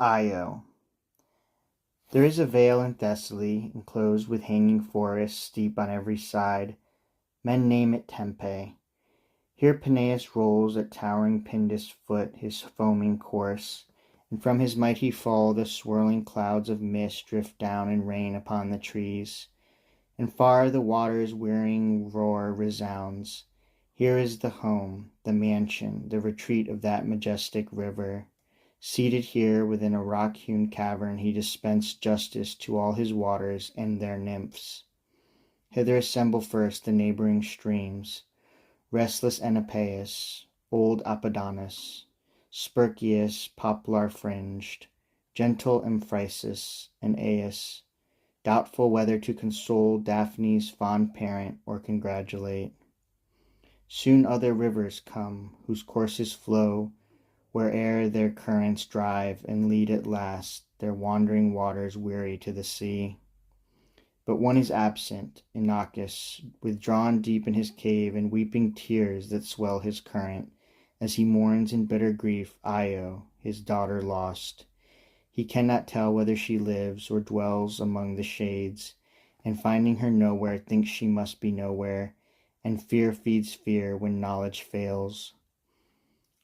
Io. There is a vale in Thessaly, enclosed with hanging forests steep on every side. Men name it Tempe. Here Peneus rolls at towering Pindus' foot his foaming course, and from his mighty fall the swirling clouds of mist drift down and rain upon the trees. And far the water's wearying roar resounds. Here is the home, the mansion, the retreat of that majestic river. Seated here within a rock-hewn cavern, he dispensed justice to all his waters and their nymphs. Hither assemble first the neighboring streams, restless Enopeus, old Apidanus, Spercheius poplar-fringed, gentle Amphisus, and Aias, doubtful whether to console Daphne's fond parent or congratulate. Soon other rivers come, whose courses flow where'er their currents drive, and lead at last their wandering waters weary to the sea. But one is absent, Inachus, withdrawn deep in his cave, and weeping tears that swell his current, as he mourns in bitter grief Io, his daughter lost. He cannot tell whether she lives or dwells among the shades, and finding her nowhere thinks she must be nowhere, and fear feeds fear when knowledge fails.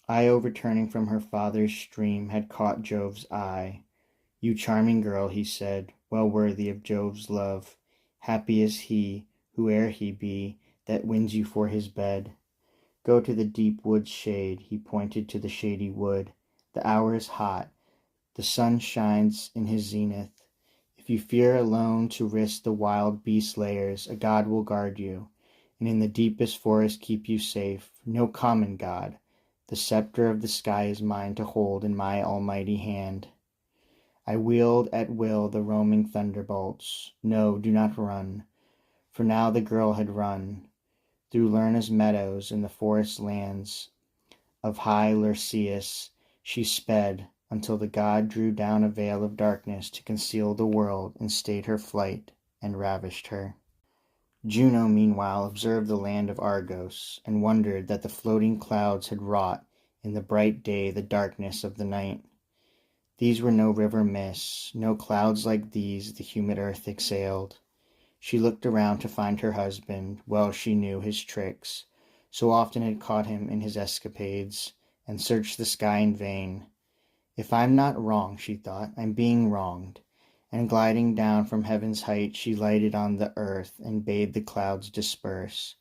Io, returning from her father's stream, had caught Jove's eye. "You charming girl," he said, "well worthy of Jove's love. Happy is he, whoe'er he be, that wins you for his bed. Go to the deep wood's shade." He pointed to the shady wood. "The hour is hot. The sun shines in his zenith. If you fear alone to risk the wild beast lairs, a god will guard you, and in the deepest forest keep you safe. No common god. The scepter of the sky is mine to hold in my almighty hand. I wield at will the roaming thunderbolts. No, do not run." For now the girl had run. Through Lerna's meadows and the forest lands of high Lyrceus she sped, until the god drew down a veil of darkness to conceal the world, and stayed her flight, and ravished her. Juno meanwhile observed the land of Argos, and wondered that the floating clouds had wrought in the bright day the darkness of the night. These were no river mists, no clouds like these the humid earth exhaled. She looked around to find her husband. Well she knew his tricks, so often had caught him in his escapades, and searched the sky in vain. "If I'm not wrong," she thought, "I'm being wronged." And gliding down from heaven's height, she lighted on the earth, and bade the clouds disperse.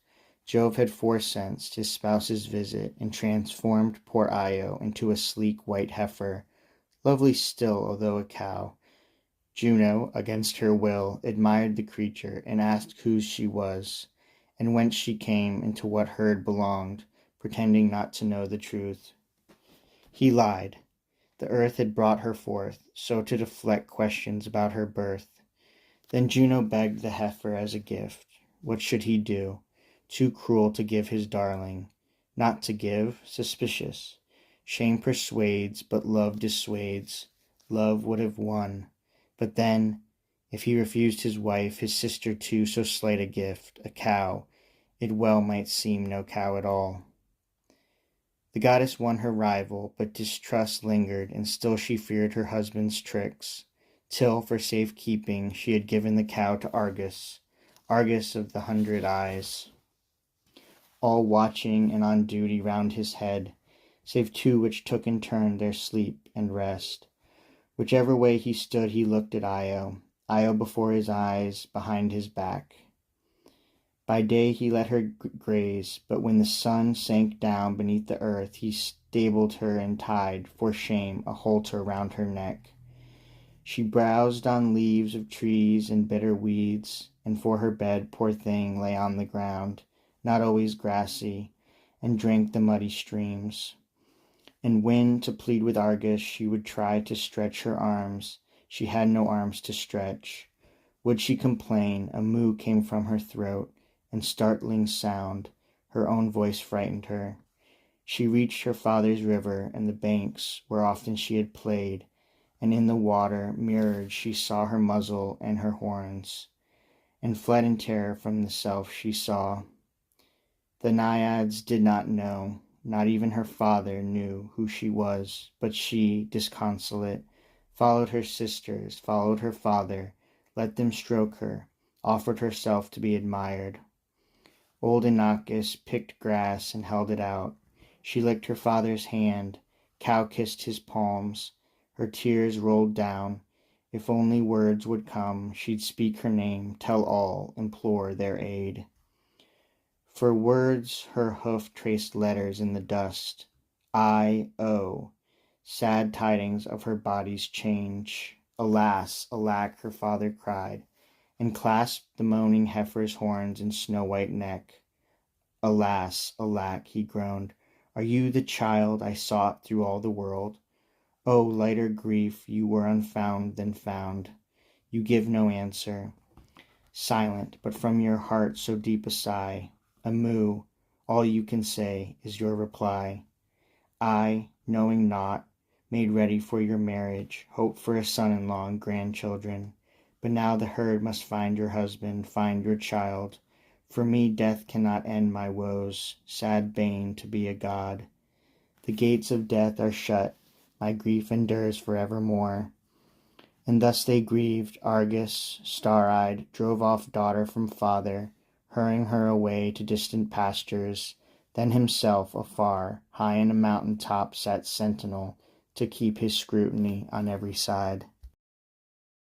Jove had foresensed his spouse's visit, and transformed poor Io into a sleek white heifer, lovely still although a cow. Juno, against her will, admired the creature, and asked whose she was, and whence she came, and to what herd belonged, pretending not to know the truth. He lied. The earth had brought her forth, so to deflect questions about her birth. Then Juno begged the heifer as a gift. What should he do? Too cruel to give his darling. Not to give? Suspicious. Shame persuades, but love dissuades. Love would have won. But then, if he refused his wife, his sister too, so slight a gift, a cow, it well might seem no cow at all. The goddess won her rival, but distrust lingered, and still she feared her husband's tricks, till, for safe keeping, she had given the cow to Argus, Argus of the 100 eyes, all watching and on duty round his head, save two which took in turn their sleep and rest. Whichever way he stood he looked at Io, Io before his eyes, behind his back. By day he let her graze, but when the sun sank down beneath the earth, he stabled her and tied, for shame, a halter round her neck. She browsed on leaves of trees and bitter weeds, and for her bed, poor thing, lay on the ground, not always grassy, and drank the muddy streams. And when, to plead with Argus, she would try to stretch her arms, she had no arms to stretch. Would she complain, a moo came from her throat, and startling sound, her own voice frightened her. She reached her father's river, and the banks where often she had played, and in the water, mirrored, she saw her muzzle and her horns, and fled in terror from the self she saw. The naiads did not know, not even her father knew who she was, but she, disconsolate, followed her sisters, followed her father, let them stroke her, offered herself to be admired. Old Inachus picked grass and held it out. She licked her father's hand, cow-kissed his palms. Her tears rolled down. If only words would come, she'd speak her name, tell all, implore their aid. For words her hoof traced letters in the dust. I-O, sad tidings of her body's change. Alas, alack, her father cried, and clasped the moaning heifer's horns and snow-white neck. Alas, alack, he groaned, are you the child I sought through all the world? Oh, lighter grief, you were unfound than found. You give no answer. Silent, but from your heart so deep a sigh, a moo, all you can say is your reply. I, knowing not, made ready for your marriage, hoped for a son-in-law and grandchildren. But now the herd must find your husband, find your child. For me death cannot end my woes, sad bane to be a god. The gates of death are shut, my grief endures forevermore. And thus they grieved. Argus, star-eyed, drove off daughter from father, hurrying her away to distant pastures. Then himself, afar, high in a mountain top, sat sentinel to keep his scrutiny on every side.